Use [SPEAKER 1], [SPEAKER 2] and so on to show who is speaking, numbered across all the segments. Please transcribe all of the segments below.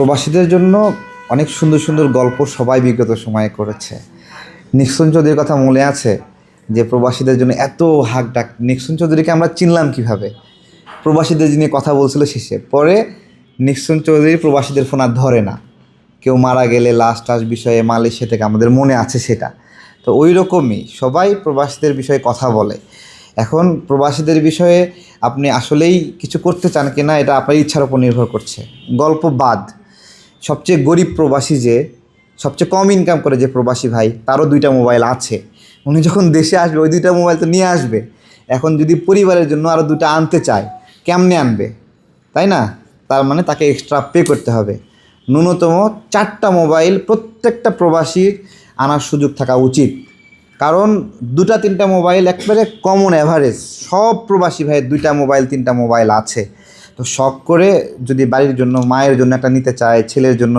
[SPEAKER 1] প্রবাসীদের জন্য অনেক সুন্দর সুন্দর গল্প সবাই বিগত সময়ে করেছে। নিক্সন চৌধুরীর কথা মনে আছে যে প্রবাসীদের জন্য এত হাক ডাক। নিক্সন চৌধুরীকে আমরা চিনলাম কিভাবে? প্রবাসীদের নিয়ে কথা বলছিল শেষে, পরে নিক্সন চৌধুরী প্রবাসীদের ফোন আর ধরে না। কেউ মারা গেলে লাশ টাশ বিষয়ে মালয়েশিয়া থেকে আমাদের মনে আছে সেটা। তো ওই রকমই সবাই প্রবাসীদের বিষয়ে কথা বলে। এখন প্রবাসীদের বিষয়ে আপনি আসলেই কিছু করতে চান কি না এটা আপনার ইচ্ছার উপর নির্ভর করছে। গল্প বাদ, সবচেয়ে গরিব প্রবাসী যে সবচেয়ে কম ইনকাম করে যে প্রবাসী ভাই, তারও 2টা মোবাইল আছে। উনি যখন দেশে আসবে ওই 2টা মোবাইল তো নিয়ে আসবে। এখন যদি পরিবারের জন্য আরও 2টা আনতে চায়, কেমনে আনবে? তাই না? তার মানে তাকে এক্সট্রা পে করতে হবে। ন্যূনতম 4টা মোবাইল প্রত্যেকটা প্রবাসীর আনার সুযোগ থাকা উচিত। কারণ 2টা 3টা মোবাইল একবারে কমন অ্যাভারেজ, সব প্রবাসী ভাইয়ের 2টা মোবাইল 3টা মোবাইল আছে। তো শখ করে যদি বাড়ির জন্য, মায়ের জন্য একটা নিতে চায়, ছেলের জন্য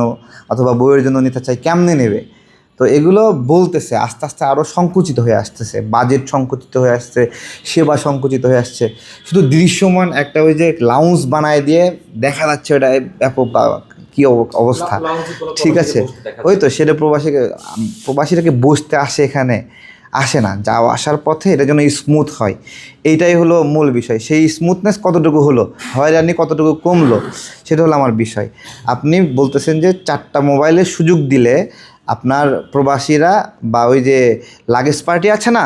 [SPEAKER 1] অথবা বউয়ের জন্য নিতে চায়, কেমনে নেবে? তো এগুলো বলতেছে আস্তে আস্তে আরও সংকুচিত হয়ে আসতেছে। বাজেট সংকুচিত হয়ে আসছে, সেবা সংকুচিত হয়ে আসছে। শুধু দৃশ্যমান একটা ওই যে লাউঞ্জ বানায় দিয়ে দেখা যাচ্ছে ওটা ব্যাপক কী অবস্থা। ঠিক আছে, ওই তো সেটা প্রবাসীরাকে বসতে আসে, এখানে আসে না। যাওয়া আসার পথে এটা যেন স্মুথ হয়, এইটাই হলো মূল বিষয়। সেই স্মুথনেস কতটুকু হলো, হয়রানি কতটুকু কমলো, সেটা হলো আমার বিষয়। আপনি বলতেছেন যে 4টা মোবাইলের সুযোগ দিলে আপনার প্রবাসীরা বা ওই যে লাগেজ পার্টি আছে না,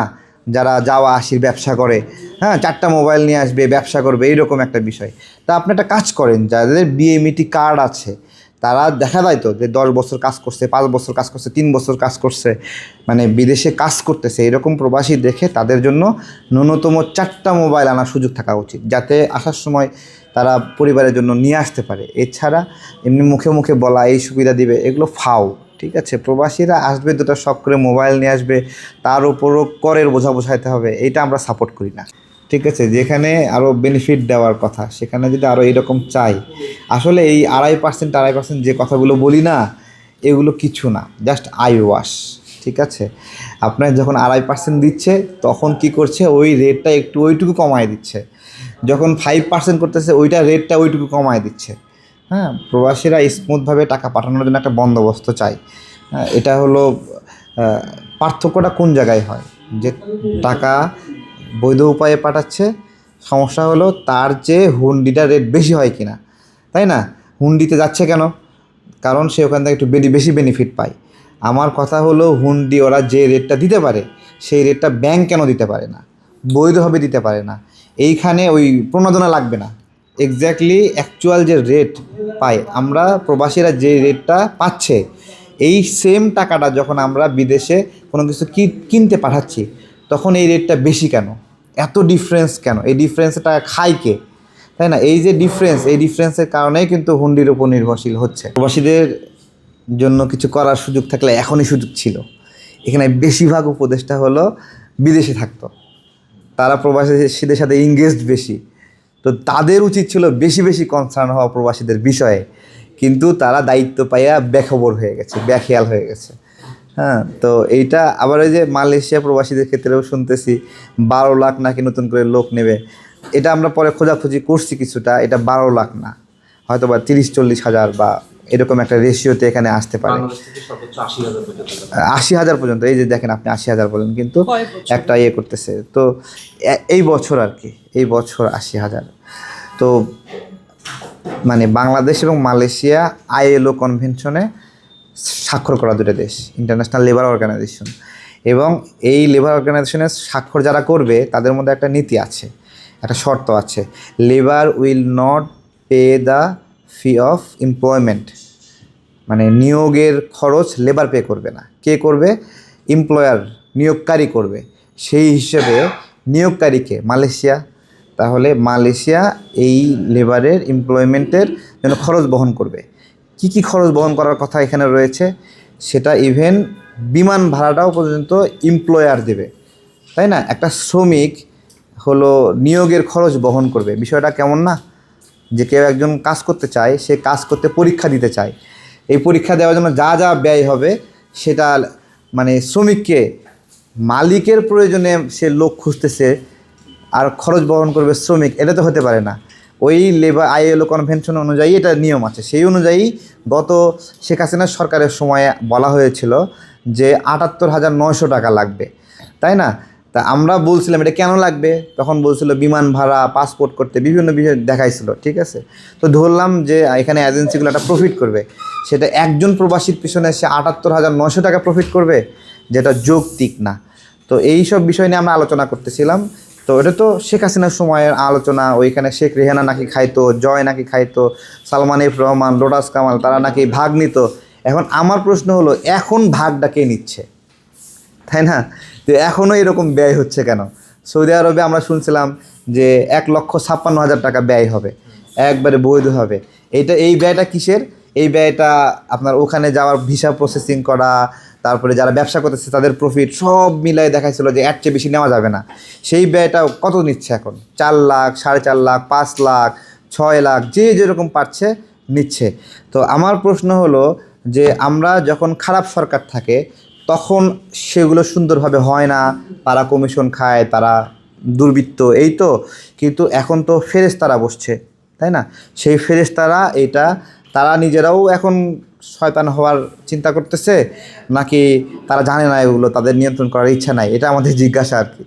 [SPEAKER 1] যারা যাওয়া আসির ব্যবসা করে, হ্যাঁ 4টা মোবাইল নিয়ে আসবে, ব্যবসা করবে, এইরকম একটা বিষয়। তা আপনি একটা কাজ করেন, যাদের বিএমইটি কার্ড আছে তারা দেখা যায় তো যে 10 বছর কাজ করছে, 5 বছর কাজ করছে, 3 বছর কাজ করছে, মানে বিদেশে কাজ করতেছে, এরকম প্রবাসী দেখে তাদের জন্য ন্যূনতম 4টা মোবাইল আনার সুযোগ থাকা উচিত, যাতে আসার সময় তারা পরিবারের জন্য নিয়ে আসতে পারে। এছাড়া এমনি মুখে মুখে বলা এই সুবিধা দিবে, এগুলো ফাও। ঠিক আছে, প্রবাসীরা আসবে 2টা শখ করে মোবাইল নিয়ে আসবে, তার উপরও করের বোঝা বোঝাইতে হবে, এইটা আমরা সাপোর্ট করি না। ঠিক আছে, যেখানে আরও বেনিফিট দেওয়ার কথা সেখানে যদি আরও এইরকম চাই, আসলে এই 2.5% যে কথাগুলো বলি না, এগুলো কিছু না, জাস্ট আই ওয়াশ। ঠিক আছে, আপনার যখন 2.5% দিচ্ছে তখন কি করছে, ওই রেটটা একটু ওইটুকু কমায় দিচ্ছে। যখন 5% করতেছে ওইটা রেটটা ওইটুকু কমায় দিচ্ছে। হ্যাঁ, প্রবাসীরা স্মুথভাবে টাকা পাঠানোর জন্য একটা বন্দোবস্ত চাই। হ্যাঁ, এটা হলো পার্থক্যটা কোন জায়গায় হয়, যে টাকা বৈধ উপায়ে পাঠাচ্ছে, সমস্যা হলো তার চেয়ে হুন্ডিটা রেট বেশি হয় কিনা। তাই না? হুন্ডিতে যাচ্ছে কেন? কারণ সে ওখান থেকে একটু বেশি বেনিফিট পায়। আমার কথা হলো হুন্ডি ওরা যে রেটটা দিতে পারে সেই রেটটা ব্যাংক কেন দিতে পারে না, বৈধভাবে দিতে পারে না? এইখানে ওই প্রণোদনা লাগবে না, এক্স্যাক্টলি অ্যাকচুয়াল যে রেট পাই আমরা প্রবাসীরা, যে রেটটা পাচ্ছে, এই সেম টাকাটা যখন আমরা বিদেশে কোনো কিছু কিনতে পাঠাচ্ছি তখন এই রেটটা বেশি কেন? এত ডিফারেন্স কেন? এই ডিফারেন্সটা খায় কে? তাই না? এই যে ডিফারেন্স, এই ডিফারেন্সের কারণেই কিন্তু হুন্ডির উপর নির্ভরশীল হচ্ছে। প্রবাসীদের জন্য কিছু করার সুযোগ থাকলে এখনই সুযোগ ছিল। এখানে বেশিরভাগ উপদেশটা হলো বিদেশে থাকতো, তারা প্রবাসীদের সাথে ইংগেজড বেশি, তো তাদের উচিত ছিল বেশি বেশি কনসার্ন হওয়া প্রবাসীদের বিষয়ে, কিন্তু তারা দায়িত্ব পাইয়া বেখবর হয়ে গেছে, বেখেয়াল হয়ে গেছে। হ্যাঁ, তো এইটা আবার ওই যে মালয়েশিয়া প্রবাসীদের ক্ষেত্রেও শুনতেছি 12 লাখ নাকি নতুন করে লোক নেবে। এটা আমরা পরে খোঁজাখুঁজি করছি কিছুটা, এটা 12 লাখ না, হয়তো বা 30-40 হাজার বা এরকম একটা রেশিওতে এখানে আসতে পারে। 80,000 পর্যন্ত, এই যে দেখেন আপনি 80,000 বলেন, কিন্তু একটা ইয়ে করতেছে তো এই বছর আর কি, এই বছর 80,000। তো মানে বাংলাদেশ এবং মালয়েশিয়া আইএলও কনভেনশনে স্বাক্ষর করা 2টা দেশ, ইন্টারন্যাশনাল লেবার অর্গানাইজেশন, এবং এই লেবার অর্গানাইজেশনে স্বাক্ষর যারা করবে তাদের মধ্যে একটা নীতি আছে, একটা শর্ত আছে, labour will not pay the fee of employment, মানে নিয়োগের খরচ লেবার পে করবে না। কে করবে? এমপ্লয়ার, নিয়োগকারী করবে। সেই হিসেবে নিয়োগকারীকে মালয়েশিয়া, তাহলে মালয়েশিয়া এই লেবারের এমপ্লয়মেন্টের জন্য খরচ বহন করবে। কি কি খরচ বহন করার কথা এখানে রয়েছে, সেটা ইভেন বিমান ভাড়াটাও পর্যন্ত এমপ্লয়ার দেবে। তাই না? একটা শ্রমিক হলো নিয়োগের খরচ বহন করবে, বিষয়টা কেমন না? যে কেউ একজন কাজ করতে চায়, সে কাজ করতে পরীক্ষা দিতে চায়, এই পরীক্ষা দেওয়ার জন্য যা যা ব্যয় হবে সেটা মানে শ্রমিককে, মালিকের প্রয়োজনে সে লোক খুঁজতেছে আর খরচ বহন করবে শ্রমিক, এটা তো হতে পারে না। ওই লেবার আইএলও কনভেনশন অনুযায়ী এটা নিয়ম আছে। সেই অনুযায়ী গত শেখ হাসিনার সরকারের সময়ে বলা হয়েছিল যে ৭৮,৯০০ টাকা লাগবে, তাই না? তা আমরা বলছিলাম এটা কেন লাগবে, তখন বলছিল বিমান ভাড়া, পাসপোর্ট করতে বিভিন্ন বিষয় দেখাইছিল, ঠিক আছে। তো ধরলাম যে এখানে এজেন্সিগুলো একটা প্রফিট করবে, সেটা একজন প্রবাসীর পিছনে সে ৭৮,৯০০ টাকা প্রফিট করবে, যেটা যৌক্তিক না। তো এই সব বিষয় নিয়ে আমরা আলোচনা করতেছিলাম। তো এটা তো শেখ হাসিনার সময়ের আলোচনা, ওইখানে শেখ রেহানা নাকি খাইতো, জয় নাকি খাইতো, সালমান এফ রহমান, লোটাস কামাল তারা নাকি ভাগ নিত। এখন আমার প্রশ্ন হলো, এখন ভাগটা কে নিচ্ছে, তাই না? তো এখনও এরকম ব্যয় হচ্ছে কেন? সৌদি আরবে আমরা শুনছিলাম যে ১,৫৬,০০০ টাকা ব্যয় হবে, একবারে বৈধ হবে। এই ব্যয়টা কিসের? এই ব্যয়টা আপনার ওখানে যাওয়ার ভিসা প্রসেসিং করা, তারপরে যারা ব্যবসা করতেছে তাদের প্রফিট সব মিলাই দেখাইছিল যে এর চেয়ে বেশি নেওয়া যাবে না। সেই ব্যয়টা কত নিচ্ছে এখন? ৪ লাখ, ৪.৫ লাখ, ৫ লাখ, ৬ লাখ, যে যেরকম পারছে নিচ্ছে। তো আমার প্রশ্ন হলো যে আমরা যখন খারাপ সরকার থাকে তখন সেগুলো সুন্দরভাবে হয় না, তারা কমিশন খায়, তারা দুর্বৃত্ত, এই তো। কিন্তু এখন তো ফেরেশতারা বসছে, তাই না? সেই ফেরেশতারা এটা তারা নিজেরাও এখন শয়তান হওয়ার চিন্তা করতেছে, নাকি তারা জানে না এগুলো, তাদের নিয়ন্ত্রণ করার ইচ্ছা নাই? এটা আমাদের জিজ্ঞাসা আর কি।